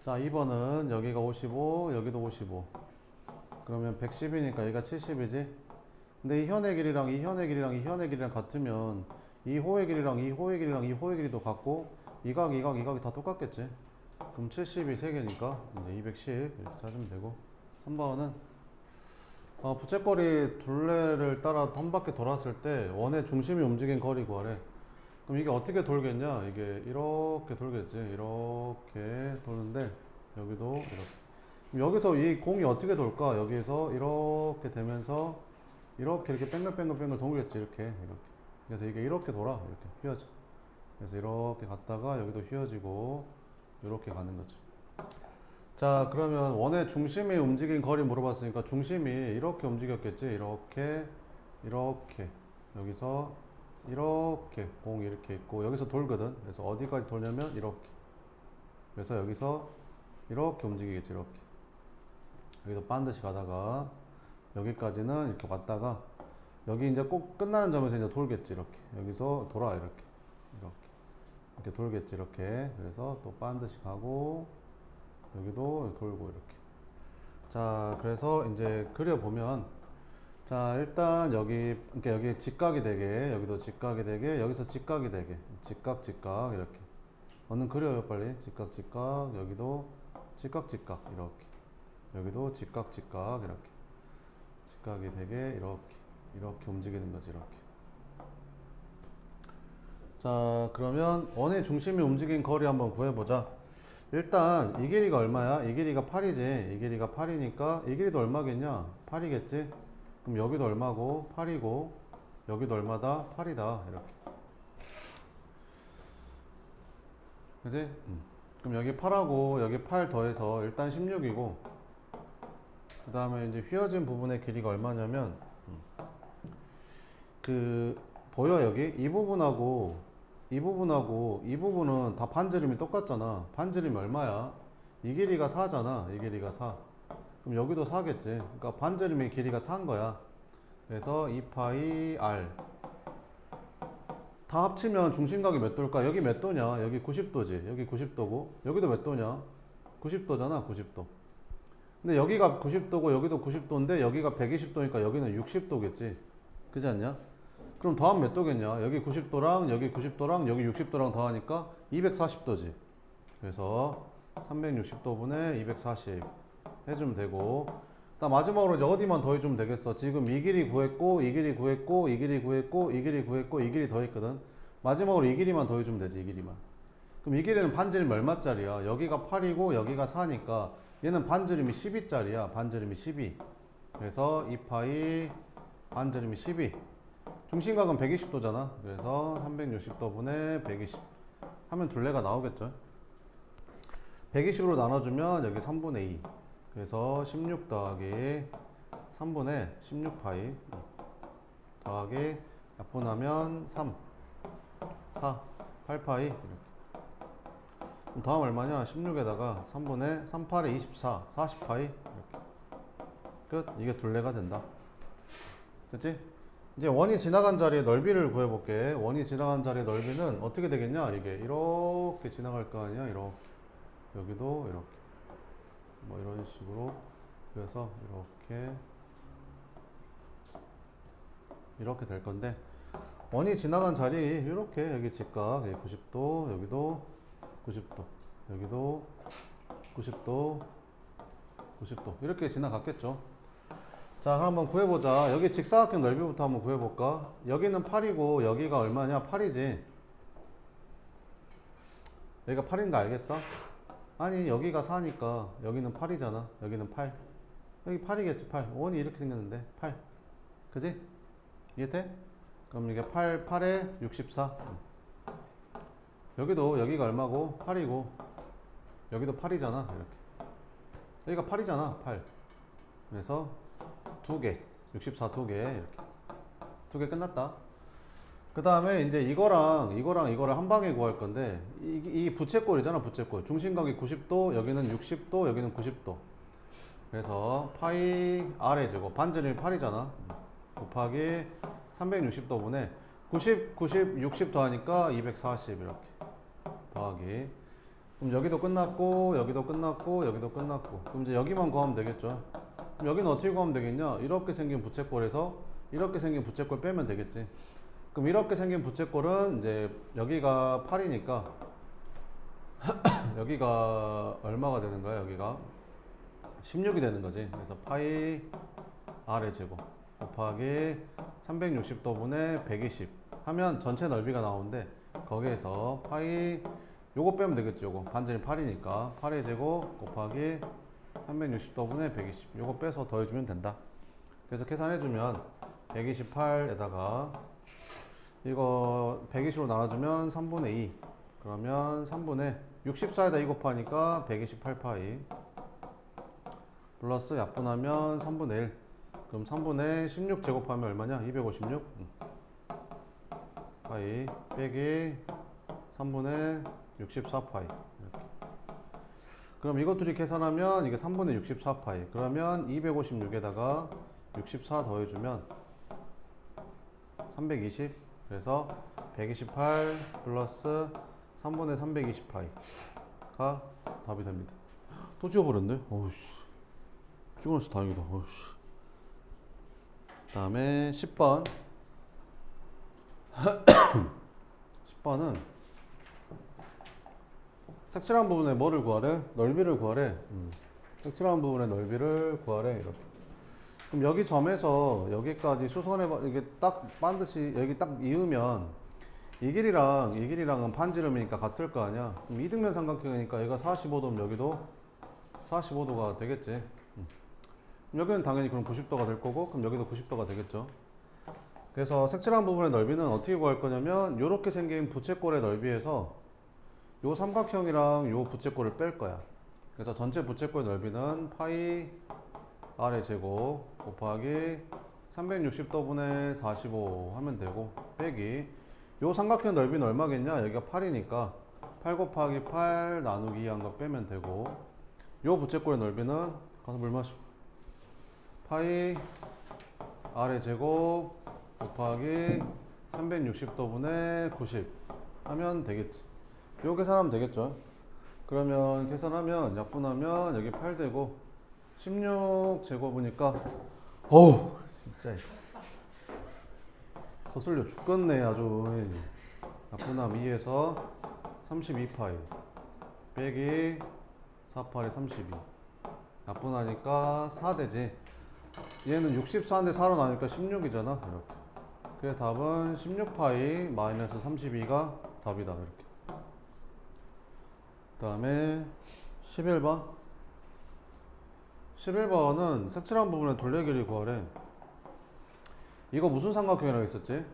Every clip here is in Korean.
자, 2번은 여기가 55, 여기도 55. 그러면 110이니까 여기가 70이지. 근데 이 현의 길이랑 이 현의 길이랑 이 현의 길이랑 같으면 이 호의 길이랑 이 호의 길이랑 이 호의 길이도 같고 이 각, 이 각, 이 각이 다 똑같겠지. 그럼 70이 3개니까 이제 210 이렇게 찾으면 되고. 3번은 부채꼴이 둘레를 따라 한 바퀴 돌았을 때 원의 중심이 움직인 거리 구하래. 그럼 이게 어떻게 돌겠냐? 이게 이렇게 돌겠지. 이렇게 도는데 여기도 이렇게. 그럼 여기서 이 공이 어떻게 돌까? 여기서 이렇게 되면서 이렇게 뺑글뺑글 돌겠지. 이렇게. 그래서 이게 이렇게 돌아. 이렇게 휘어져. 그래서 이렇게 갔다가 여기도 휘어지고 이렇게 가는 거지. 자, 그러면 원의 중심이 움직인 거리 물어봤으니까 중심이 이렇게 움직였겠지. 이렇게 이렇게 여기서 이렇게 공 이렇게 있고 여기서 돌거든. 그래서 어디까지 돌냐면 이렇게. 그래서 여기서 이렇게 움직이겠지. 이렇게. 여기서 반드시 가다가 여기까지는 이렇게 왔다가 여기 이제 꼭 끝나는 점에서 이제 돌겠지. 이렇게. 여기서 돌아. 이렇게. 이렇게 돌겠지. 이렇게. 그래서 또 반드시 가고 여기도 돌고 이렇게. 자, 그래서 이제 그려보면 자, 일단 여기 그러니까 여기 직각이 되게 여기도 직각이 되게 여기서 직각이 되게 직각 직각 이렇게 얼른 그려요 빨리. 직각 직각 여기도 직각 직각 이렇게 여기도 직각 직각 이렇게 직각이 되게 이렇게 움직이는 거지. 이렇게. 자, 그러면 원의 중심이 움직인 거리 한번 구해보자. 일단 이 길이가 얼마야? 이 길이가 8이지. 이 길이가 8이니까 이 길이도 얼마겠냐? 8이겠지. 그럼 여기도 얼마고? 8이고 여기도 얼마다? 8이다. 이렇게. 그지? 그럼 여기 8하고 여기 8 더해서 일단 16이고 그 다음에 이제 휘어진 부분의 길이가 얼마냐면 그 보여 여기? 이 부분하고 이 부분하고 이 부분은 다 반지름이 똑같잖아. 반지름이 얼마야? 이 길이가 4잖아. 이 길이가 4. 그럼 여기도 4겠지. 그러니까 반지름의 길이가 4인 거야. 그래서 2파이 r 다 합치면 중심각이 몇 도일까? 여기 몇 도냐? 여기 90도지. 여기 90도고 여기도 몇 도냐? 90도잖아. 90도. 근데 여기가 90도고 여기도 90도인데 여기가 120도니까 여기는 60도겠지. 그지 않냐? 그럼 더하면 몇 도겠냐? 여기 90도랑 여기 90도랑 여기 60도랑 더하니까 240도지. 그래서 360도분의 240 해주면 되고, 마지막으로 이제 어디만 더해주면 되겠어? 지금 이 길이 구했고, 이 길이 구했고, 이 길이 구했고, 이 길이 구했고, 이 길이 더했거든. 마지막으로 이 길이만 더해주면 되지. 이 길이만. 그럼 이 길이는 반지름이 얼마짜리야? 여기가 8이고 여기가 4니까 얘는 반지름이 12짜리야. 반지름이 12. 그래서 2파이 반지름이 12. 중심각은 120도잖아. 그래서 360도분의 120 하면 둘레가 나오겠죠. 120으로 나눠주면 여기 3분의 2. 그래서 16 더하기 3분의 16파이 더하기 약분하면 3 4 8파이 이렇게. 그럼 다음 얼마냐? 16에다가 3분의 38에 24 40파이 이렇게. 끝. 이게 둘레가 된다. 됐지? 이제 원이 지나간 자리의 넓이를 구해볼게. 원이 지나간 자리의 넓이는 어떻게 되겠냐? 이게 이렇게 지나갈 거 아니야? 이렇게. 여기도 이렇게. 뭐 이런 식으로. 그래서 이렇게 될 건데, 원이 지나간 자리 이렇게 여기 직각 여기 90도 여기도 90도 여기도 90도 90도 이렇게 지나갔겠죠. 자, 그럼 한번 구해보자. 여기 직사각형 넓이부터 한번 구해볼까? 여기는 8이고 여기가 얼마냐? 8이지. 여기가 8인 거 알겠어? 아니, 여기가 4니까 여기는 8이잖아. 여기는 8. 여기 8이겠지. 8. 원이 이렇게 생겼는데 8. 그지? 이해돼? 그럼 이게 8에 64. 여기도 여기가 얼마고? 8이고 여기도 8이잖아. 이렇게. 여기가 8이잖아. 8. 그래서 2개, 64 2개 이렇게. 2개 끝났다. 그 다음에 이제 이거랑 이거를 한 방에 구할 건데, 이 부채꼴이잖아. 부채꼴. 중심각이 90도, 여기는 60도, 여기는 90도. 그래서 파이 r의 제곱, 반지름이 8이잖아. 곱하기 360도분의 90, 60 더하니까 240 이렇게. 더하기 그럼 여기도 끝났고 여기도 끝났고 여기도 끝났고 그럼 이제 여기만 구하면 되겠죠. 그럼 여기는 어떻게 구하면 되겠냐? 이렇게 생긴 부채꼴에서 이렇게 생긴 부채꼴 빼면 되겠지. 그럼 이렇게 생긴 부채꼴은 이제 여기가 8이니까 여기가 얼마가 되는 거야? 여기가 16이 되는 거지. 그래서 파이 r의 제곱 곱하기 360도분의 120 하면 전체 넓이가 나오는데 거기에서 파이 요거 빼면 되겠죠. 요거 반전이 8이니까 8의 제곱 곱하기 360도분의 120 요거 빼서 더해주면 된다. 그래서 계산해주면 128에다가 이거 120으로 나눠주면 3분의 2 그러면 3분의 64에다 2 곱하니까 128파이 플러스 약분하면 3분의 1 그럼 3분의 16 제곱하면 얼마냐? 256 파이 빼기 3분의 64파이 이렇게. 그럼 이것 둘이 계산하면 이게 3분의 64파이 그러면 256에다가 64 더해주면 320 그래서 128 플러스 3분의 320파이가 답이 됩니다. 또 찍어버렸네. 어우씨 찍어놨어 다행이다. 어우씨. 그 다음에 10번 10번은 색칠한 부분의 뭐를 구하래? 넓이를 구하래. 색칠한 부분의 넓이를 구하래. 이렇게. 그럼 여기 점에서 여기까지 수선해 이게 딱 반드시 여기 딱 이으면 이 길이랑은 반지름이니까 같을 거 아니야. 그럼 이등변 삼각형이니까 얘가 45도면 여기도 45도가 되겠지. 여기는 당연히 그럼 90도가 될 거고 그럼 여기도 90도가 되겠죠. 그래서 색칠한 부분의 넓이는 어떻게 구할 거냐면 이렇게 생긴 부채꼴의 넓이에서 요 삼각형이랑 요 부채꼴을 뺄 거야. 그래서 전체 부채꼴 넓이는 파이 r의 제곱 곱하기 360도분의 45 하면 되고 빼기 요 삼각형 넓이는 얼마겠냐? 여기가 8이니까 8 곱하기 8 나누기 2 한 거 빼면 되고 요 부채꼴의 넓이는 가서 물 마시고 파이 r의 제곱 곱하기 360도분의 90 하면 되겠지. 요 계산하면 되겠죠. 그러면 계산하면 약분하면 여기 8 되고 16 제곱이니까 어우 진짜 거슬려 죽겠네 아주. 약분하면 2에서 32파이 빼기 4파이 32 약분하니까 4 되지. 얘는 64인데 4로 나니까 16이잖아 이렇게. 그래서 답은 16파이 마이너스 32가 답이다 이렇게. 그 다음에 11번 11번은 색칠한 부분의 둘레 길이 구하래. 이거 무슨 삼각형이라고 했었지?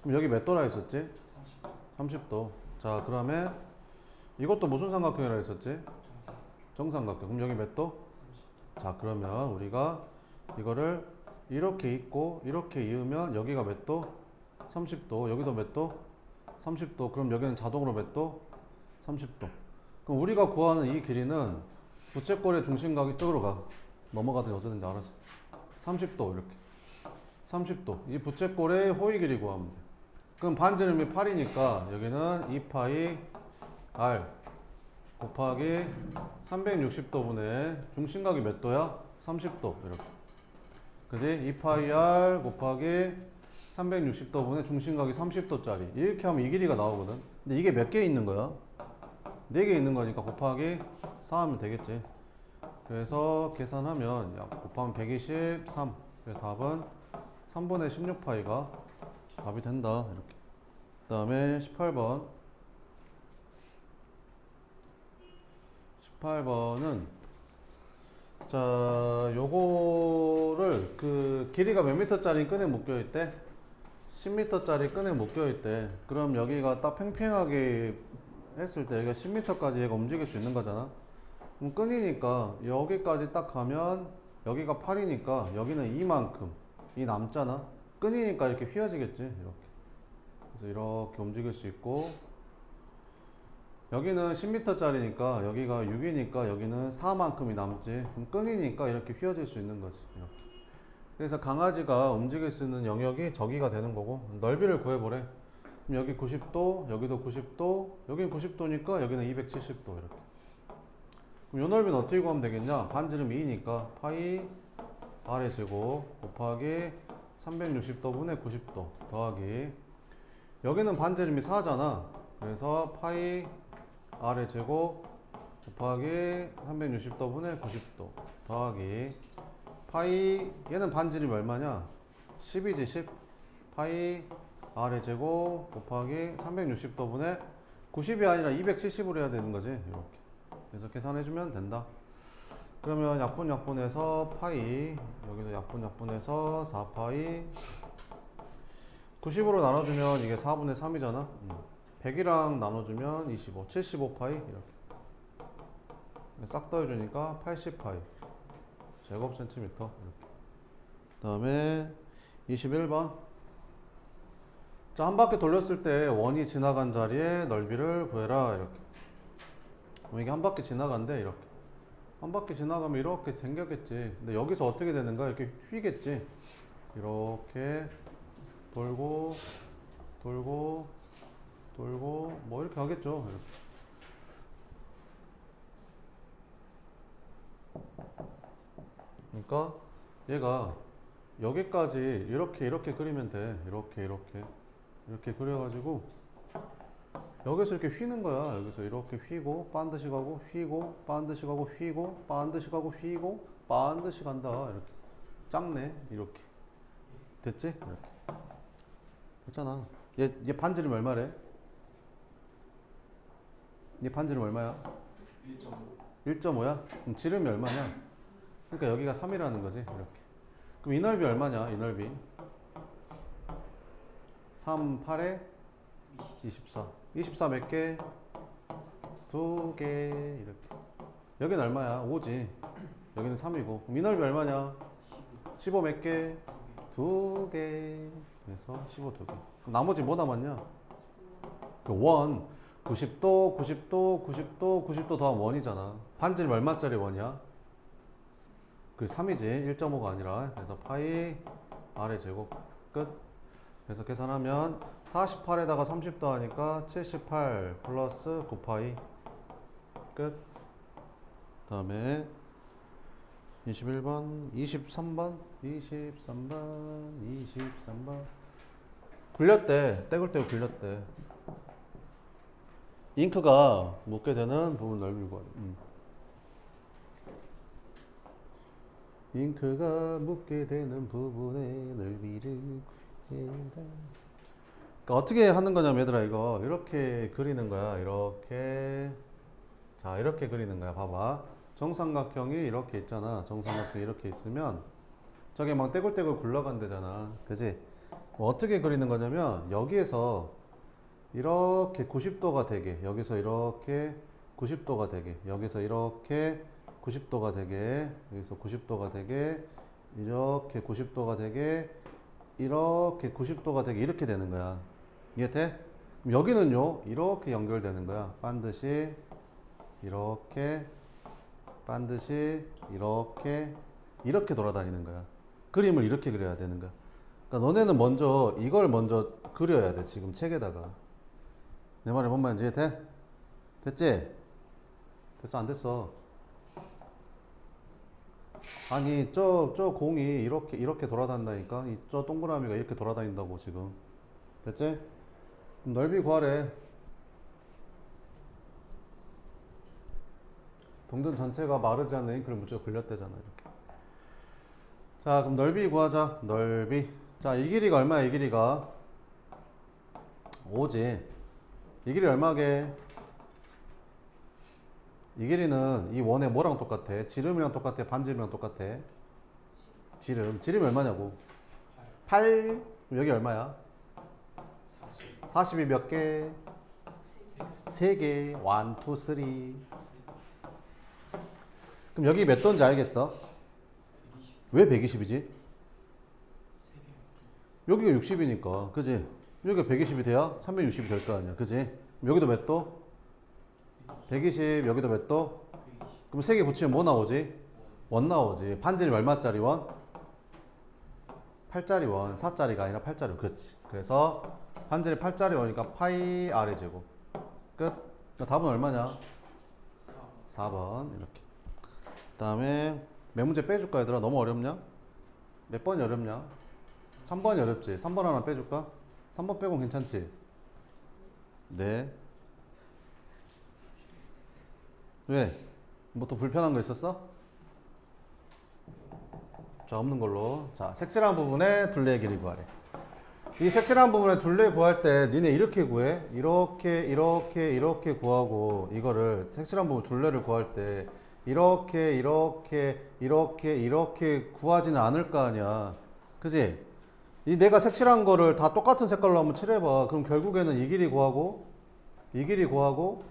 그럼 여기 몇 도라 했었지? 30도. 자 그러면 이것도 무슨 삼각형이라고 했었지? 정삼각형. 그럼 여기 몇 도? 자 그러면 우리가 이거를 이렇게 잇고 이렇게 이으면 여기가 몇 도? 30도. 여기도 몇 도? 30도. 그럼 여기는 자동으로 몇 도? 30도. 그럼 우리가 구하는 이 길이는 부채꼴의 중심각이 이쪽으로 가. 넘어가든지 어쩌든지 알아서. 30도 이렇게. 30도. 이 부채꼴의 호위 길이 구하면 돼. 그럼 반지름이 8이니까 여기는 2파이 r 곱하기 360도분의 중심각이 몇 도야? 30도 이렇게. 그지? 2파이 r 곱하기 360도분의 중심각이 30도짜리. 이렇게 하면 이 길이가 나오거든. 근데 이게 몇 개 있는 거야? 4개 있는 거니까 곱하기 4 하면 되겠지. 그래서 계산하면 곱하면 123. 그래서 답은 3분의 16파이가 답이 된다 이렇게. 그 다음에 18번은 자 요거를 그 길이가 몇 미터짜리 끈에 묶여 있대? 10m짜리 끈에 묶여 있대. 그럼 여기가 딱 팽팽하게 했을 때 여기가 10m까지 얘가 움직일 수 있는 거잖아. 그럼 끈이니까 여기까지 딱 가면 여기가 8이니까 여기는 이만큼 이 남잖아. 끈이니까 이렇게 휘어지겠지 이렇게. 그래서 이렇게 움직일 수 있고 여기는 10m짜리니까 여기가 6이니까 여기는 4만큼이 남지. 그럼 끈이니까 이렇게 휘어질 수 있는 거지 이렇게. 그래서 강아지가 움직일 수 있는 영역이 저기가 되는 거고 넓이를 구해보래. 그럼 여기 90도, 여기도 90도, 여기는 90도니까 여기는 270도 이렇게. 그럼 요 넓이는 어떻게 구하면 되겠냐? 반지름 2니까 파이 r의 제곱 곱하기 360도분의 90도 더하기 여기는 반지름이 4잖아. 그래서 파이 r의 제곱 곱하기 360도분의 90도 더하기 파이 얘는 반지름이 얼마냐? 10이지 10 파이 r의 제곱 곱하기 360도분의 90이 아니라 270으로 해야 되는 거지. 이렇게. 그래서 계산해주면 된다. 그러면 약분해서 파이 여기도 약분해서 4파이 90으로 나눠주면 이게 4분의 3이잖아. 100이랑 나눠주면 25 75파이 이렇게 싹 더해주니까 80파이 제곱센티미터 이렇게. 그 다음에 21번 자, 한 바퀴 돌렸을 때 원이 지나간 자리에 넓이를 구해라 이렇게. 그럼 이게 한 바퀴 지나간대 이렇게. 한 바퀴 지나가면 이렇게 생겼겠지. 근데 여기서 어떻게 되는가? 이렇게 휘겠지. 이렇게 돌고 돌고 돌고 뭐 이렇게 하겠죠. 이렇게. 그러니까 얘가 여기까지 이렇게 그리면 돼. 이렇게 그려가지고 여기서 이렇게 휘는 거야. 여기서 이렇게 휘고 반드시 가고 휘고 반드시 가고 휘고 반드시 가고 휘고 반드시 간다. 이렇게 작네. 이렇게 됐지? 이렇게 됐잖아. 얘 반지름 얼마래? 얘 반지름 얼마야? 1.5야? 그럼 지름이 얼마냐? 그러니까 여기가 3이라는 거지. 이렇게. 그럼 이 넓이 얼마냐? 이 넓이 3, 8에 24. 24 몇 개? 2개. 이렇게. 여기는 얼마야? 5지. 여기는 3이고. 그럼 이 넓이 얼마냐? 15 몇 개? 2개. 그래서 15 2개. 그럼 나머지 뭐 남았냐? 그 원. 90도, 90도, 90도, 90도 더하면 원이잖아. 반지름 얼마짜리 원이야? 그 3이지. 1.5가 아니라. 그래서 파이 r의 제곱 끝. 그래서 계산하면 48에다가 30 더하니까 78 플러스 9파이 끝. 다음에 21번, 23번, 23번 굴렸대. 떼굴떼굴 굴렸대. 잉크가 묻게 되는 부분 넓이 구하래. 잉크가 묻게 되는 부분의 넓이를 구해라. 그러니까 어떻게 하는 거냐면 얘들아 이거 이렇게 그리는 거야. 이렇게. 자, 이렇게 그리는 거야. 봐봐. 정삼각형이 이렇게 있잖아. 정삼각형이 이렇게 있으면 저게 막 떼굴떼굴 굴러간대잖아. 그지? 뭐 어떻게 그리는 거냐면 여기에서 이렇게 90도가 되게, 여기서 이렇게 90도가 되게, 여기서 이렇게 90도가 되게, 여기서 90도가 되게, 이렇게 90도가 되게, 이렇게 90도가 되게 이렇게 되는 거야. 이해돼? 그럼 여기는요 이렇게 연결되는 거야. 반드시 이렇게, 반드시 이렇게 돌아다니는 거야. 그림을 이렇게 그려야 되는 거야. 그러니까 너네는 먼저 이걸 먼저 그려야 돼. 지금 책에다가. 내 말이 뭔 말인지 이해돼? 됐지? 됐어 안 됐어? 아니 저 공이 이렇게 돌아다닌다니까. 저 동그라미가 이렇게 돌아다닌다고 지금. 됐지? 그럼 넓이 구하래. 동전 전체가 마르지 않는 잉크를 무조건 굴렸대잖아. 이렇게. 자, 그럼 넓이 구하자. 넓이. 자, 이 길이가 얼마야? 이 길이가 5지. 이 길이 얼마게? 이 길이는 이 원의 뭐랑 똑같아? 지름이랑 똑같아? 반지름이랑 똑같아? 지름이 얼마냐고? 8. 그럼 여기 얼마야? 40이 몇 개? 3개. 1, 2, 3. 그럼 여기 몇 도인지 알겠어? 왜 120이지? 여기가 60이니까, 그지? 여기가 120이 돼야 360이 될 거 아니야, 그지? 여기도 몇 도? 120, 여기도 몇 도? 그럼 3개 붙이면 뭐 나오지? 원 나오지. 반지름 얼마짜리 원? 8짜리 원. 4짜리가 아니라 8짜리. 그렇지. 그래서 반지름이 8짜리 오니까 파이 R의 제곱. 끝. 답은 얼마냐? 4번 이렇게. 그 다음에 몇 문제 빼줄까 얘들아? 너무 어렵냐? 몇 번이 어렵냐? 3번이 어렵지. 3번 하나 빼줄까? 3번 빼고 괜찮지? 네. 왜? 뭐 또 불편한 거 있었어? 자, 없는 걸로. 자, 색칠한 부분에 둘레의 길이 구하래. 이 색칠한 부분에 둘레 구할 때 니네 이렇게 구해. 이렇게 구하고 이거를 색칠한 부분 둘레를 구할 때 이렇게 구하지는 않을 거 아니야. 그지? 이 내가 색칠한 거를 다 똑같은 색깔로 한번 칠해봐. 그럼 결국에는 이 길이 구하고 이 길이 구하고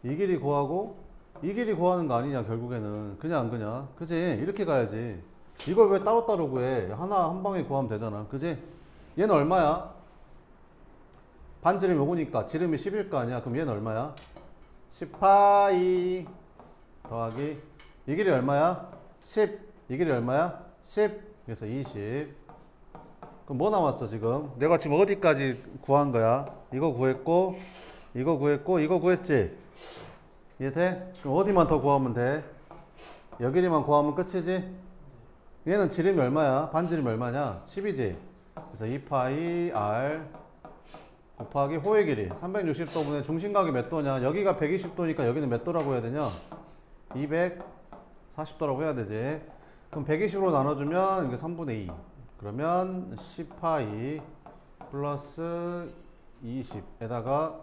이 길이 구하고 이 길이 구하는 거 아니냐 결국에는. 그냐 안 그냐? 그지? 이렇게 가야지. 이걸 왜 따로따로 구해? 하나 한 방에 구하면 되잖아. 그지? 얘는 얼마야? 반지름이 5니까 지름이 10일 거 아니야? 그럼 얘는 얼마야? 10파이 더하기 이 길이 얼마야? 10. 이 길이 얼마야? 10. 그래서 20. 그럼 뭐 남았어 지금? 내가 지금 어디까지 구한 거야? 이거 구했고 이거 구했고 이거 구했지? 이해돼? 그럼 어디만 더 구하면 돼? 여기만 구하면 끝이지? 얘는 지름이 얼마야? 반지름이 얼마냐? 10이지? 그래서 2파이 R 곱하기 호의 길이 360도분의 중심각이 몇 도냐? 여기가 120도니까 여기는 몇 도라고 해야 되냐? 240도라고 해야 되지. 그럼 120으로 나눠주면 이게 3분의 2. 그러면 10파이 플러스 20에다가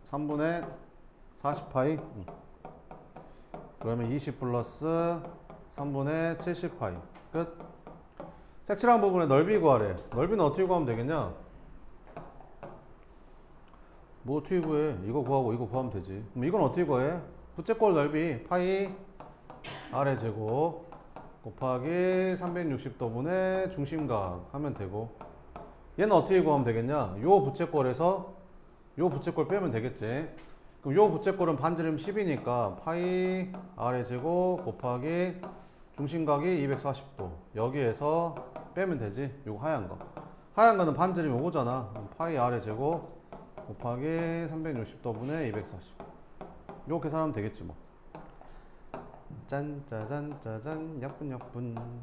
3분의 40파이. 그러면 20 플러스 3분의 70파이. 끝. 색칠한 부분의 넓이 구하래. 넓이는 어떻게 구하면 되겠냐? 뭐 어떻게 구해? 이거 구하고 이거 구하면 되지. 그럼 이건 어떻게 구해? 부채꼴 넓이 파이 R의 제곱 곱하기 360도분의 중심각 하면 되고, 얘는 어떻게 구하면 되겠냐? 요 부채꼴에서 요 부채꼴 빼면 되겠지. 그럼 요 부채꼴은 반지름 10이니까 파이 R의 제곱 곱하기 중심각이 240도. 여기에서 빼면 되지. 요거 하얀 거. 하얀 거는 반지름이 5잖아. 파이 R의 제곱 곱하기 360도분의 240. 요거 계산하면 되겠지 뭐. 짠 짜잔 짜잔 약분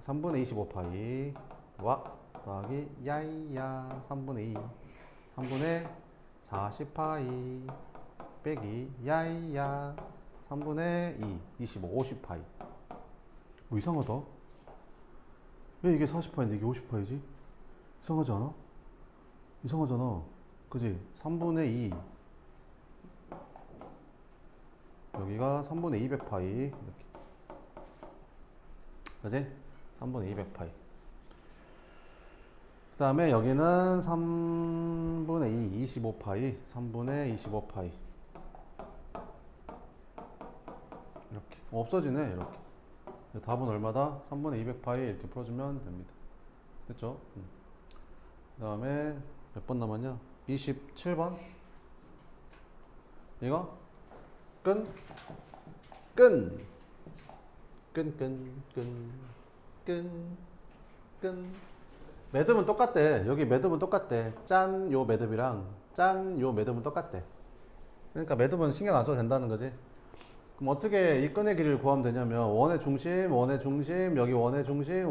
3분의 25파이 와 더하기 야이야 3분의 2 3분의 40파이 빼기 야이야 3분의 2 25 50파이. 뭐 이상하다. 왜 이게 40파인데 이게 50파이지? 이상하지 않아? 이상하잖아. 그지? 3분의 2 여기가 3분의 200파이 이렇게. 그지? 3분의 200파이. 그 다음에 여기는 3분의 2 25파이 3분의 25파이 이렇게 없어지네. 이렇게. 답은 얼마다? 3분의 200파이 이렇게 풀어주면 됩니다. 됐죠? 그 다음에 몇 번 남았냐? 27번. 이거? 끈? 매듭은 똑같대. 여기 매듭은 똑같대. 짠 요 매듭이랑 짠 요 매듭은 똑같대. 그러니까 매듭은 신경 안 써도 된다는 거지. 그럼 어떻게 이 끈의 길이를 구하면 되냐면 원의 중심, 여기 원의 중심,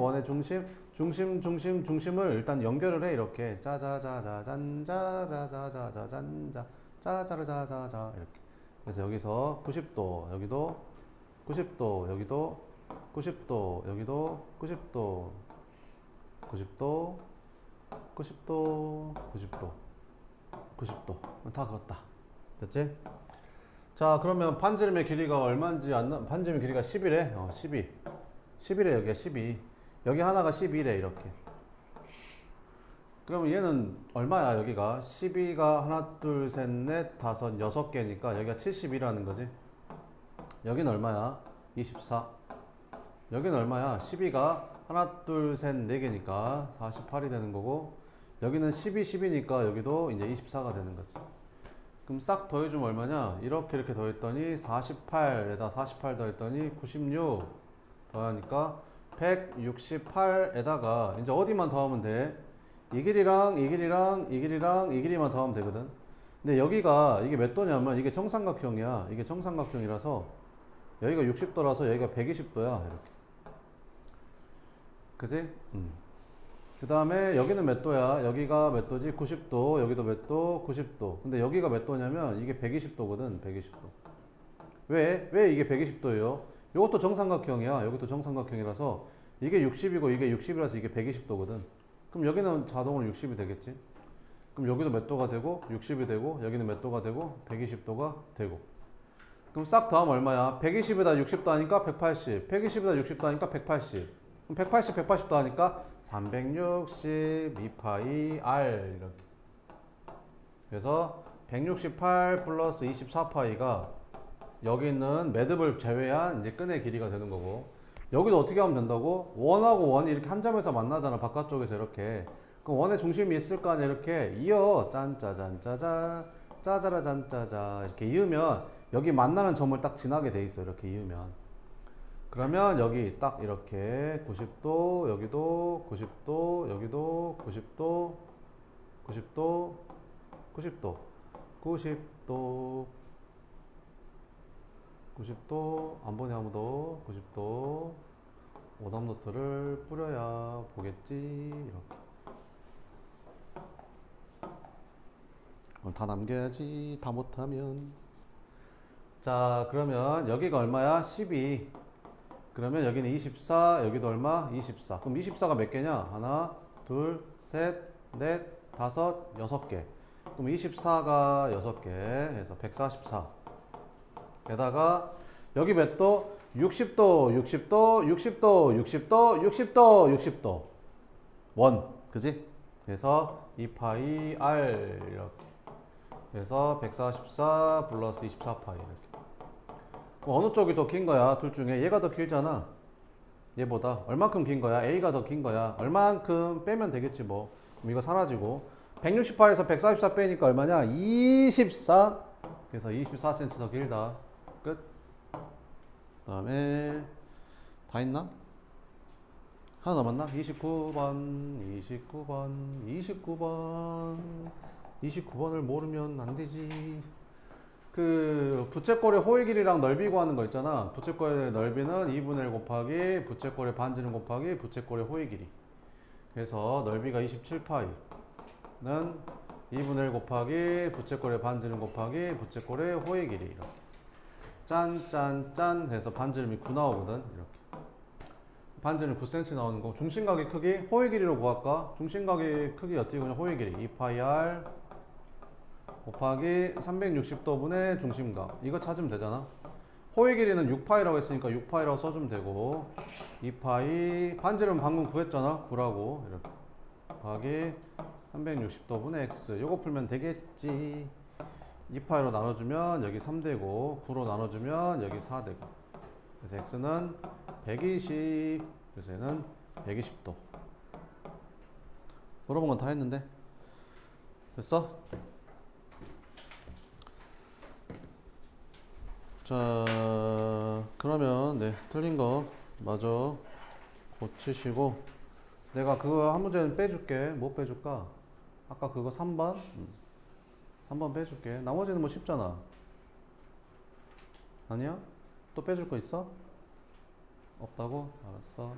중심을 일단 연결을 해. 이렇게 짜자자자잔 짜자자자자잔 짜자자자자 이렇게. 그래서 여기서 90도 여기도 90도 여기도 90도 여기도 90도 90도 90도 90도 90도 다 그었다. 됐지? 자, 그러면 반지름의 길이가 얼마인지 반지름의 길이가 10이래. 12. 11에 여기가 12. 여기 하나가 12래. 이렇게. 그러면 얘는 얼마야? 여기가 12가 하나, 둘, 셋, 넷, 다섯, 6개니까 여기가 70이라는 거지. 여기는 얼마야? 24. 여기는 얼마야? 12가 하나, 둘, 셋, 4개니까 48이 되는 거고, 여기는 12, 10이니까 여기도 이제 24가 되는 거지. 그럼 싹 더해주면 얼마냐? 이렇게 더했더니 48에다 48 더했더니 96 더하니까 168에다가 이제 어디만 더하면 돼? 이 길이랑 이 길이랑 이 길이랑 이 길이만 더하면 되거든. 근데 여기가 이게 몇 도냐면 이게 정삼각형이야. 이게 정삼각형이라서 여기가 60도라서 여기가 120도야. 이렇게. 그지? 그 다음에 여기는 몇 도야? 여기가 몇 도지? 90도. 여기도 몇 도? 90도. 근데 여기가 몇 도냐면 이게 120도거든. 120도. 왜 이게 120도예요? 이것도 정삼각형이야. 여기도 정삼각형이라서 이게 60이고 이게 60이라서 이게 120도거든. 그럼 여기는 자동으로 60이 되겠지? 그럼 여기도 몇 도가 되고 60이 되고 여기는 몇 도가 되고 120도가 되고. 그럼 싹 더하면 얼마야? 120에다 60도 하니까 180. 120에다 60도 하니까 180. 그럼 180, 180도 하니까 360 2파이 r 이렇게. 그래서 168 플러스 24파이가 여기 있는 매듭을 제외한 이제 끈의 길이가 되는 거고. 여기도 어떻게 하면 된다고? 원하고 원이 이렇게 한 점에서 만나잖아. 바깥쪽에서 이렇게. 그럼 원의 중심이 있을 거 아니야. 이렇게 이어 짠짜잔 짜자 짜자라 짠짜자 이렇게 이으면 여기 만나는 점을 딱 지나게 돼 있어. 이렇게 이으면. 그러면 여기 딱 이렇게 90도, 여기도 90도, 여기도 90도, 90도, 90도, 90도, 90도, 안 보네 아무도. 90도, 오답 노트를 뿌려야 보겠지. 이렇게. 다 남겨야지. 다 못하면. 자, 그러면 여기가 얼마야? 12. 그러면 여기는 24, 여기도 얼마? 24. 그럼 24가 몇 개냐? 하나, 둘, 셋, 넷, 다섯, 여섯 개. 그럼 24가 6개 해서 144. 게다가 여기 몇 도? 60도, 60도, 60도, 60도, 60도, 60도. 원. 그지? 그래서 2파이 r 이렇게. 그래서 144 플러스 24파이 이렇게. 어느 쪽이 더 긴 거야? 둘 중에 얘가 더 길잖아. 얘보다 얼만큼 긴 거야? A가 더 긴 거야. 얼만큼 빼면 되겠지 뭐. 그럼 이거 사라지고 168에서 144 빼니까 얼마냐? 24. 그래서 24cm 더 길다. 끝. 그 다음에 다 있나? 하나 남았나? 29번 29번 29번 29번을 모르면 안 되지. 그 부채꼴의 호의 길이랑 넓이 구하는 거 있잖아. 부채꼴의 넓이는 2분의 1 곱하기 부채꼴의 반지름 곱하기 부채꼴의 호의 길이. 그래서 넓이가 27파이는 2분의 1 곱하기 부채꼴의 반지름 곱하기 부채꼴의 호의 길이. 이렇게. 짠짠짠 해서 반지름이 9 나오거든. 이렇게. 반지름 9cm 나오는 거. 중심각의 크기 호의 길이로 구할까? 중심각의 크기 어떻게 구냐? 호의 길이 2파이 r 곱하기 360도분의 중심각. 이거 찾으면 되잖아. 호의 길이는 6파이라고 했으니까 6파이라고 써주면 되고 2파이 반지름 방금 구했잖아. 9라고 이렇게 곱하기 360도분의 x. 요거 풀면 되겠지. 2파이로 나눠주면 여기 3되고 9로 나눠주면 여기 4되고. 그래서 x는 120. 그래서 얘는 120도. 물어본 건 다 했는데 됐어? 자, 그러면 네, 틀린 거 마저 고치시고 내가 그거 한 문제는 빼줄게. 뭐 빼줄까? 아까 그거 3번? 3번 빼줄게. 나머지는 뭐 쉽잖아. 아니야? 또 빼줄 거 있어? 없다고? 알았어.